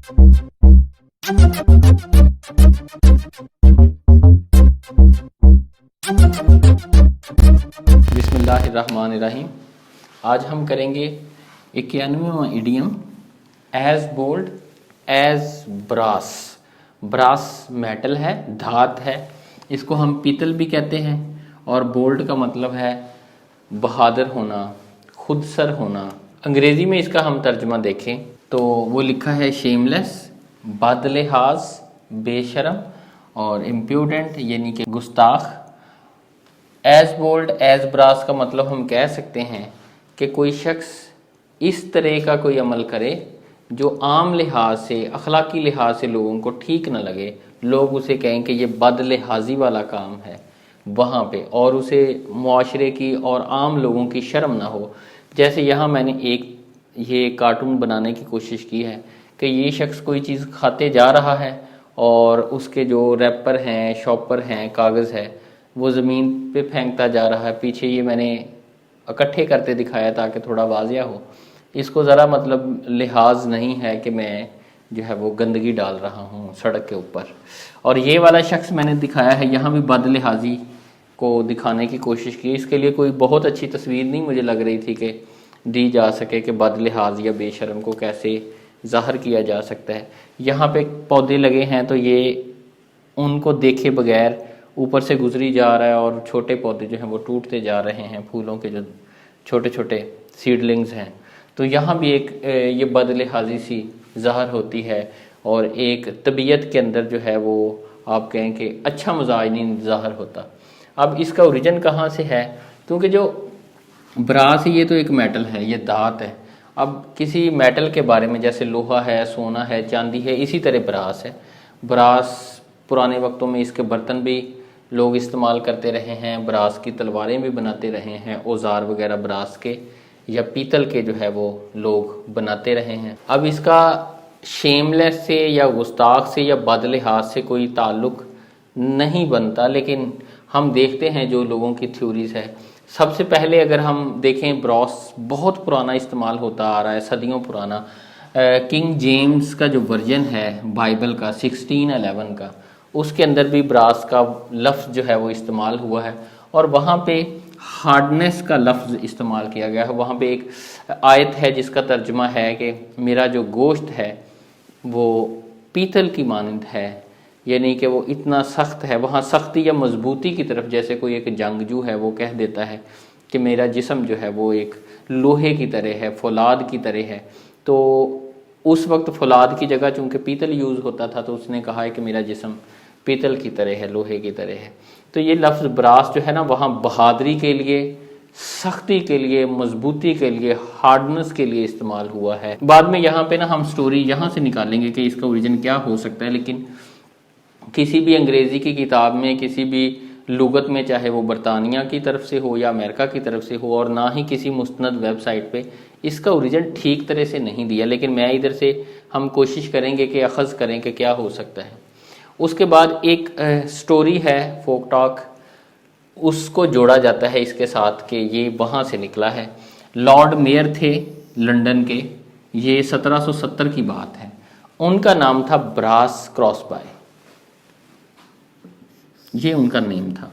बिस्मिल्लाहिर्रहमानिर्रहीम। आज हम करेंगे 91वां idiom as bold as brass. Brass metal है, धात है, इसको हम पीतल भी कहते हैं। और बोल्ड का मतलब है बहादुर होना, खुदसर होना। अंग्रेज़ी में इसका हम तर्जमा देखें तो वो लिखा है शेमलेस, बदलिहाज, बेशरम और इम्प्यूडेंट यानी कि गुस्ताख। एज बोल्ड एज ब्रास का मतलब हम कह सकते हैं कि कोई शख्स इस तरह का कोई अमल करे जो आम लिहाज से, अखलाकी लिहाज से लोगों को ठीक न लगे, लोग उसे कहें कि ये बदलिहाजी वाला काम है वहाँ पे, और उसे मुआशरे की और आम लोगों की शर्म ना हो। जैसे यहाँ मैंने एक ये कार्टून बनाने की कोशिश की है कि ये शख्स कोई चीज़ खाते जा रहा है और उसके जो रैपर हैं, शॉपर हैं, कागज़ है, वो ज़मीन पे फेंकता जा रहा है। पीछे ये मैंने इकट्ठे करते दिखाया ताकि थोड़ा वाज़िया हो। इसको ज़रा मतलब लिहाज नहीं है कि मैं जो है वो गंदगी डाल रहा हूँ सड़क के ऊपर। और ये वाला शख्स मैंने दिखाया है, यहाँ भी बदलिहाजी को दिखाने की कोशिश की। इसके लिए कोई बहुत अच्छी तस्वीर नहीं मुझे लग रही थी कि दी जा सके कि बदलिहाज या बेशरम को कैसे ज़ाहिर किया जा सकता है। यहाँ पे पौधे लगे हैं तो ये उनको देखे बगैर ऊपर से गुजरी जा रहा है और छोटे पौधे जो हैं वो टूटते जा रहे हैं, फूलों के जो छोटे छोटे सीडलिंग्स हैं। तो यहाँ भी एक ये बदलिहाजी सी ज़ाहिर होती है और एक तबीयत के अंदर जो है वो आप कहें कि अच्छा मजाज नहीं ज़ाहिर होता। अब इसका ओरिजिन कहाँ से है? क्योंकि जो ब्रास ये तो एक मेटल है, ये धात है। अब किसी मेटल के बारे में, जैसे लोहा है, सोना है, चांदी है, इसी तरह ब्रास है। ब्रास पुराने वक्तों में इसके बर्तन भी लोग इस्तेमाल करते रहे हैं, ब्रास की तलवारें भी बनाते रहे हैं, औजार वगैरह ब्रास के या पीतल के जो है वो लोग बनाते रहे हैं। अब इसका शेमलेस से या गुस्ताख से या बदलिहाज से कोई ताल्लुक नहीं बनता, लेकिन हम देखते हैं जो लोगों की थ्योरीज है। सबसे पहले अगर हम देखें, ब्रास बहुत पुराना इस्तेमाल होता आ रहा है, सदियों पुराना। किंग जेम्स का जो वर्जन है बाइबल का 1611 का, उसके अंदर भी ब्रास का लफ्ज़ जो है वो इस्तेमाल हुआ है और वहाँ पे हार्डनेस का लफ्ज़ इस्तेमाल किया गया है। वहाँ पे एक आयत है जिसका तर्जुमा है कि मेरा जो गोश्त है वो पीतल की मानंद है, यानी कि वो इतना सख्त है। वहाँ सख्ती या मजबूती की तरफ, जैसे कोई एक जंगजू है वो कह देता है कि मेरा जिस्म जो है वो एक लोहे की तरह है, फौलाद की तरह है। तो उस वक्त फौलाद की जगह चूँकि पीतल यूज़ होता था तो उसने कहा है कि मेरा जिस्म पीतल की तरह है, लोहे की तरह है। तो ये लफ्ज़ ब्रास जो है ना, वहाँ बहादुरी के लिए, सख्ती के लिए, मजबूती के लिए, हार्डनेस के लिए इस्तेमाल हुआ है। बाद में यहाँ पे ना हम स्टोरी यहाँ से निकालेंगे कि इसका ओरिजिन क्या हो सकता है, लेकिन किसी भी अंग्रेज़ी की किताब में, किसी भी लुगत में, चाहे वो बरतानिया की तरफ से हो या अमेरिका की तरफ से हो, और ना ही किसी मुस्तनद वेबसाइट पे इसका ओरिजिन ठीक तरह से नहीं दिया। लेकिन मैं इधर से हम कोशिश करेंगे कि अखज़ करें कि क्या हो सकता है। उसके बाद एक स्टोरी है, फोक टॉक, उसको जोड़ा जाता है इसके साथ कि ये वहाँ से निकला है। लॉर्ड मेयर थे लंदन के, ये 1770 की बात है। उनका नाम था ब्रास क्रॉसबाय, ये उनका नेम था।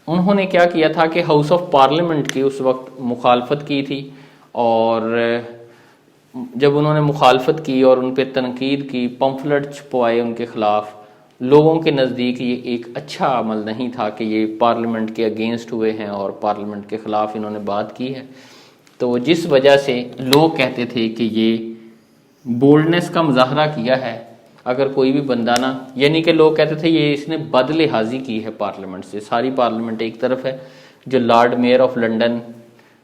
उन्होंने क्या किया था कि हाउस ऑफ पार्लियामेंट की उस वक्त मुखालफत की थी, और जब उन्होंने मुखालफत की और उन पर तनकीद की, पम्फलेट छपवाए उनके ख़िलाफ़, लोगों के नज़दीक ये एक अच्छा अमल नहीं था कि ये पार्लियामेंट के अगेंस्ट हुए हैं और पार्लियामेंट के ख़िलाफ़ इन्होंने बात की है। तो जिस वजह से लोग कहते थे कि ये बोल्डनेस का मुजाहरा किया है अगर कोई भी बंदा ना, यानी कि लोग कहते थे ये इसने बदलिहाजी की है पार्लियामेंट से। सारी पार्लियामेंट एक तरफ है, जो Lord Mayor of London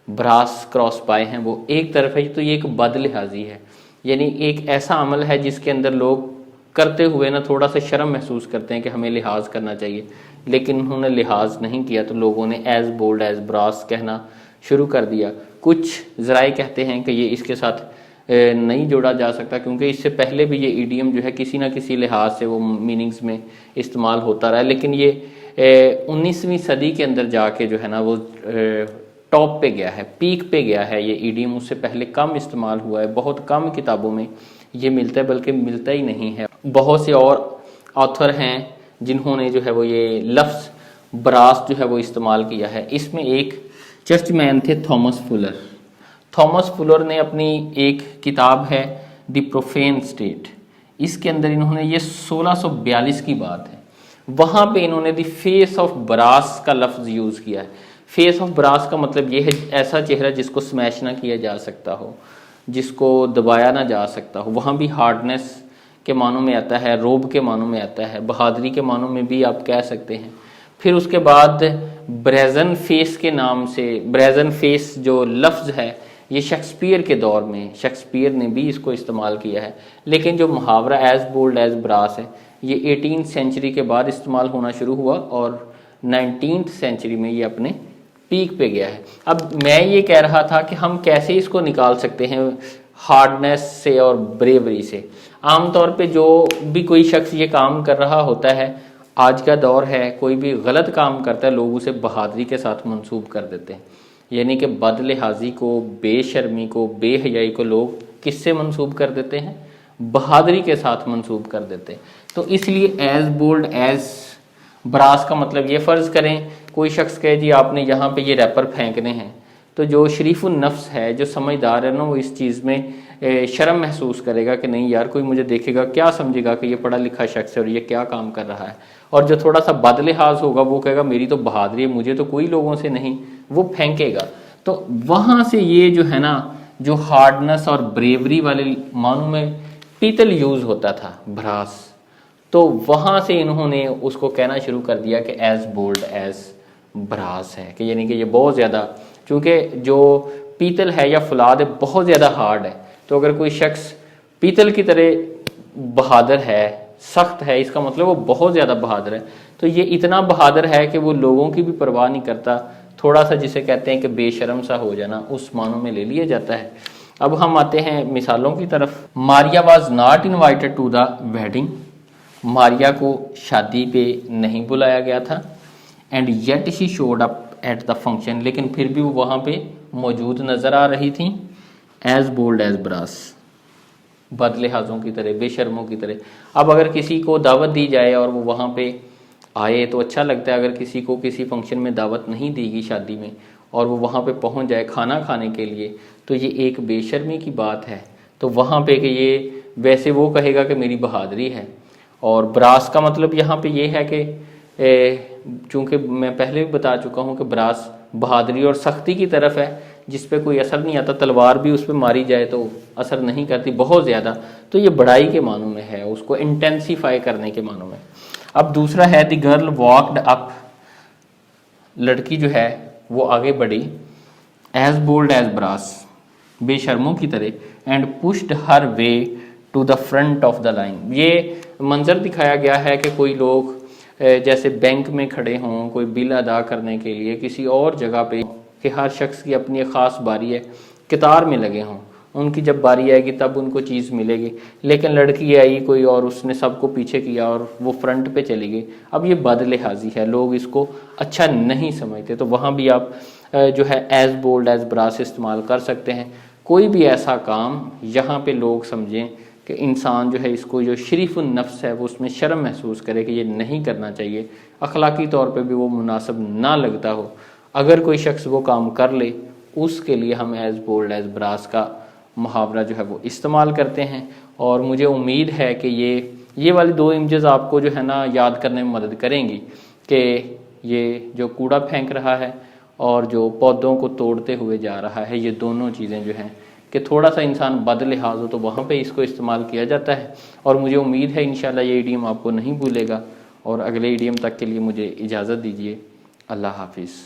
Brass Crosby हैं वो एक तरफ है, तो ये एक बदलिहाजी है, यानी एक ऐसा अमल है जिसके अंदर लोग करते हुए ना थोड़ा सा शर्म महसूस करते हैं कि हमें लिहाज करना चाहिए, लेकिन उन्होंने लिहाज नहीं किया तो लोगों ने एज बोल्ड एज ब्रास कहना शुरू कर दिया। कुछ ज़राए कहते हैं कि ये इसके साथ नहीं जोड़ा जा सकता, क्योंकि इससे पहले भी ये ईडियम जो है किसी ना किसी लिहाज से वो मीनिंग्स में इस्तेमाल होता रहा, लेकिन ये 19वीं सदी के अंदर जाके जो है ना वो टॉप पे गया है, पीक पे गया है ये ईडियम। उससे पहले कम इस्तेमाल हुआ है, बहुत कम किताबों में یہ ملتا ہے، بلکہ ملتا ہی نہیں ہے۔ بہت سے اور آتھر ہیں جنہوں نے جو ہے وہ یہ لفظ براس جو ہے وہ استعمال کیا ہے۔ اس میں ایک چرچ مین تھے تھامس فولر۔ تھامس فولر نے اپنی ایک کتاب ہے دی پروفین اسٹیٹ، اس کے اندر انہوں نے یہ 1642 کی بات ہے، وہاں پہ انہوں نے دی فیس آف براس کا لفظ یوز کیا ہے۔ فیس آف براس کا مطلب یہ ہے ایسا چہرہ جس کو سمیش نہ کیا جا سکتا ہو، جس کو دبایا نہ جا سکتا ہو۔ وہاں بھی ہارڈنس کے معنوں میں آتا ہے، روب کے معنوں میں آتا ہے، بہادری کے معنوں میں بھی آپ کہہ سکتے ہیں۔ پھر اس کے بعد بریزن فیس کے نام سے، بریزن فیس جو لفظ ہے یہ شیکسپیئر کے دور میں شیکسپیئر نے بھی اس کو استعمال کیا ہے، لیکن جو محاورہ ایز بولڈ ایز براس ہے یہ 18 سینچری کے بعد استعمال ہونا شروع ہوا اور 19 سینچری میں یہ اپنے پیک پہ گیا ہے۔ اب میں یہ کہہ رہا تھا کہ ہم کیسے اس کو نکال سکتے ہیں ہارڈنس سے اور بریوری سے۔ عام طور پہ جو بھی کوئی شخص یہ کام کر رہا ہوتا ہے، آج کا دور ہے، کوئی بھی غلط کام کرتا ہے لوگ اسے بہادری کے ساتھ منسوب کر دیتے ہیں، یعنی کہ بد لحاظی کو، بے شرمی کو، بے حیائی کو لوگ کس سے منسوب کر دیتے ہیں؟ بہادری کے ساتھ منسوب کر دیتے ہیں۔ تو اس لیے ایز بولڈ ایز براس کا مطلب یہ، فرض کریں کوئی شخص کہے جی آپ نے یہاں پہ یہ ریپر پھینکنے ہیں، تو جو شریف النفس ہے، جو سمجھدار ہے نا، وہ اس چیز میں شرم محسوس کرے گا کہ نہیں یار کوئی مجھے دیکھے گا، کیا سمجھے گا کہ یہ پڑھا لکھا شخص ہے اور یہ کیا کام کر رہا ہے۔ اور جو تھوڑا سا بد لحاظ ہوگا وہ کہے گا میری تو بہادری ہے، مجھے تو کوئی لوگوں سے نہیں، وہ پھینکے گا۔ تو وہاں سے یہ جو ہے نا، جو ہارڈنس اور بریوری والے معنوں میں پیتل یوز ہوتا تھا، براس، تو وہاں سے انہوں نے اس کو کہنا شروع کر دیا کہ ایز بولڈ ایز براس ہے، کہ یعنی کہ یہ بہت زیادہ، چونکہ جو پیتل ہے یا فولاد ہے بہت زیادہ ہارڈ ہے، تو اگر کوئی شخص پیتل کی طرح بہادر ہے، سخت ہے، اس کا مطلب وہ بہت زیادہ بہادر ہے۔ تو یہ اتنا بہادر ہے کہ وہ لوگوں کی بھی پرواہ نہیں کرتا، تھوڑا سا جسے کہتے ہیں کہ بے شرم سا ہو جانا، اس معنوں میں لے لیا جاتا ہے۔ اب ہم آتے ہیں مثالوں کی طرف۔ Maria was not invited to the wedding, Maria کو شادی پہ نہیں بلایا گیا تھا۔ And yet she showed up at the function, لیکن پھر بھی وہ وہاں پہ موجود نظر آ رہی تھیں۔ ایز بولڈ ایز براس، بد لحاظوں کی طرح، بے شرموں کی طرح۔ اب اگر کسی کو دعوت دی جائے اور وہ وہاں پہ آئے تو اچھا لگتا ہے، اگر کسی کو کسی فنکشن میں دعوت نہیں دی گئی شادی میں اور وہ وہاں پہ پہنچ جائے کھانا کھانے کے لیے، تو یہ ایک بے شرمی کی بات ہے۔ تو وہاں پہ کہ یہ ویسے وہ کہے گا کہ میری بہادری ہے۔ اور براس کا مطلب یہاں پہ یہ ہے کہ چونکہ میں پہلے بھی بتا چکا ہوں کہ براس بہادری اور سختی کی طرف ہے، جس پہ کوئی اثر نہیں آتا، تلوار بھی اس پہ ماری جائے تو اثر نہیں کرتی بہت زیادہ، تو یہ بڑائی کے معنوں میں ہے، اس کو انٹینسیفائی کرنے کے معنوں میں۔ اب دوسرا ہے دی گرل واکڈ اپ، لڑکی جو ہے وہ آگے بڑھی، ایز بولڈ ایز براس، بے شرموں کی طرح، and pushed her way to the front of the line. یہ منظر دکھایا گیا ہے کہ کوئی لوگ جیسے بینک میں کھڑے ہوں کوئی بل ادا کرنے کے لیے، کسی اور جگہ پہ، کہ ہر شخص کی اپنی ایک خاص باری ہے، قطار میں لگے ہوں، ان کی جب باری آئے گی تب ان کو چیز ملے گی، لیکن لڑکی آئی کوئی اور اس نے سب کو پیچھے کیا اور وہ فرنٹ پہ چلی گئی۔ اب یہ بد لحاظی ہے، لوگ اس کو اچھا نہیں سمجھتے، تو وہاں بھی آپ جو ہے ایز بولڈ ایز براس استعمال کر سکتے ہیں۔ کوئی بھی ایسا کام یہاں پہ لوگ سمجھیں کہ انسان جو ہے اس کو، جو شریف النفس ہے، وہ اس میں شرم محسوس کرے کہ یہ نہیں کرنا چاہیے، اخلاقی طور پہ بھی وہ مناسب نہ لگتا ہو، اگر کوئی شخص وہ کام کر لے، اس کے لیے ہم ایز بولڈ ایز براس کا محاورہ جو ہے وہ استعمال کرتے ہیں۔ اور مجھے امید ہے کہ یہ والی دو امیجز آپ کو جو ہے نا یاد کرنے میں مدد کریں گی، کہ یہ جو کوڑا پھینک رہا ہے اور جو پودوں کو توڑتے ہوئے جا رہا ہے، یہ دونوں چیزیں جو ہیں کہ تھوڑا سا انسان بد لحاظ ہو تو وہاں پہ اس کو استعمال کیا جاتا ہے۔ اور مجھے امید ہے انشاءاللہ یہ ایڈیم آپ کو نہیں بھولے گا۔ اور اگلے ایڈیم تک کے لیے مجھے اجازت دیجیے، اللہ حافظ۔